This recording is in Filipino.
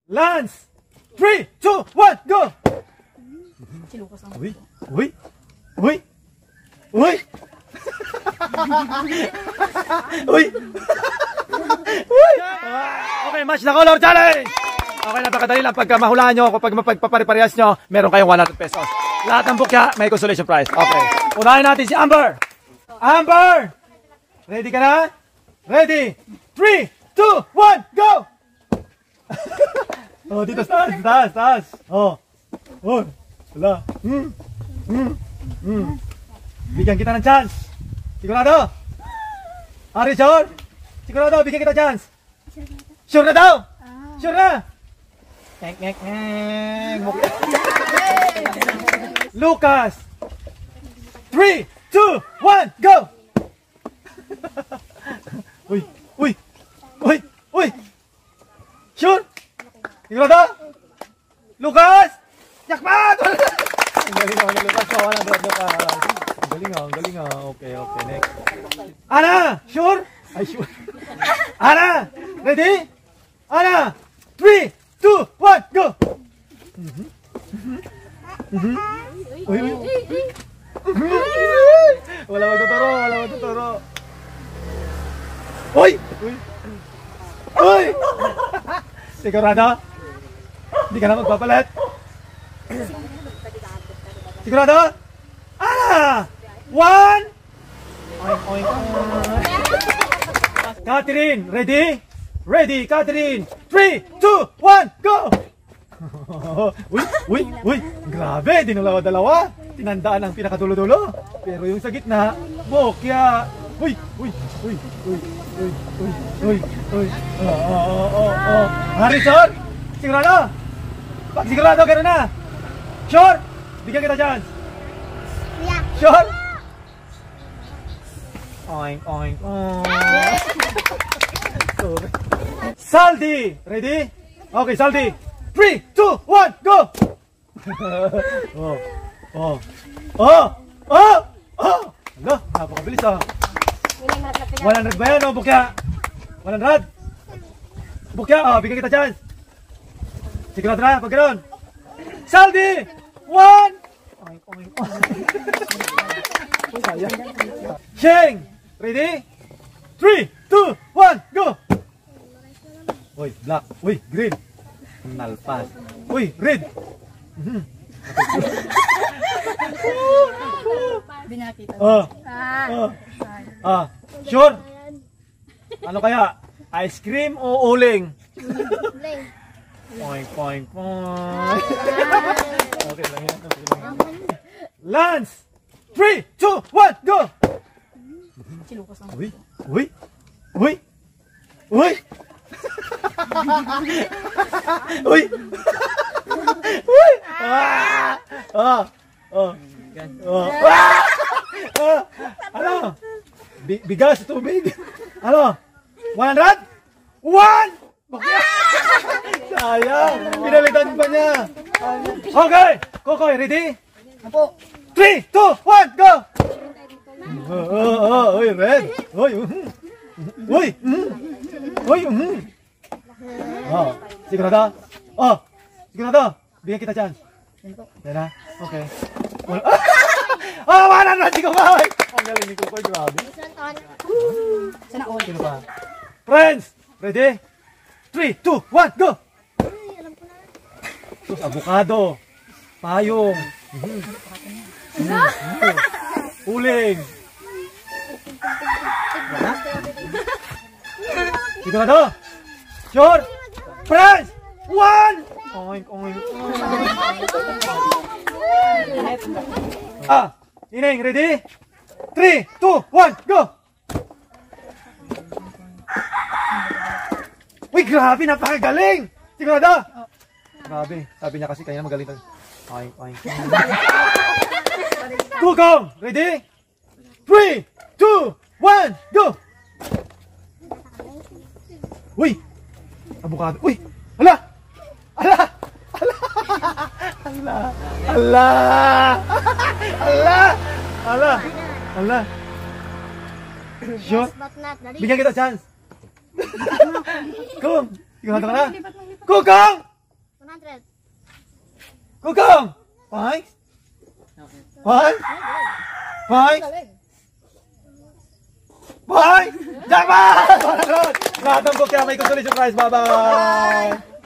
Lance! 3, 2, 1, go! Uy! Uy! Uy! Uy! Uy! Uy! Okay, match the color challenge! Okay, napakadali lang. Pagka mahulaan nyo, kapag mapagpaparehas nyo, meron kayong 100 pesos. Lahat ng bukya, may consolation prize. Okay. Unahin natin si Amber. Amber! Ready ka na? Ready? 3, 2, 1, go! Oh, dito, taas. Oh. Oh. Wala. Bigyan kita ng chance. Sigurado? Are you sure? Sigurado, bigyan kita chance. Sure na daw? Sure na? Ngek. Lucas. 3, 2, 1, go! Uy! Sure? Sigurado? Lucas! Jackpot! Ang galing Lucas. Ang galing. Okay, next. Ana! Sure? Ay, sure. Ana! Ready? Ana! 3, 2, 1, go! Uy. Wala magtuturo. Uy! Sigurado? Hindi ka na magpapalit? Sigurado? Ana! 1! Oink. Catherine, ready? Ready, Catherine! 3, 2, 1, go! Uy! Grabe, dinalawa-dalawa. Tinandaan ang pinakadulo-dulo. Pero yung sa gitna, bokya. Uy! Harrison! Sigurado? Pag sigurado, gano'n na. Sure? Bigyan kita chance. Yeah. Sure? Oink. Saldi! Ready? Okay, Saldi. 3, 2, 1, go! Hala, napakabilis ah. 100 ba yan o, bukya? 100? Bukya, bigyan kita chance. Sigurado na, pag gano'n. Saldi! 1! Sheng! Ready? 3, 2, 1, go! Uy, black. Uy, green. Nalpas. Uy, red. Sure? Ano kaya? Ice cream o uling? Poing. Okay lang yan. Lance! 3, 2, 1, go! Uy! Ano? Bigas, tubig. Ano? 100? 1! Sayang, pinalitan pa niya. Okay, Kokoy, ready? Apo. 3, 2, 1, go! Uy, red. Sigurado? Sigurado? Bigyan kita chance. Yan na? Okay. 100 si Kokoy! Ang galing ni Kokoy, grabe. Sana all. Sino pa? Friends, ready? 3, 2, 1, go! Sus, avocado, payong, uling. Sigurado? Sure? Friends! 1! Oink. Ineng, ready? 3, 2, 1, go! Uy, grabe, napakagaling! Sigurado? Grabe, sabi niya kasi kanya magaling. Oink. Kukong, ready? 3, 2, 1, go! Uy! Avocado. Uy! Hala! Sure? Bigyan kita chance. Kung! Sigurado ka na? Kukong! Kukong! Five? Five? Five? Five? Jackpot! Lahat ng bukya may consolation prize. Bye-bye!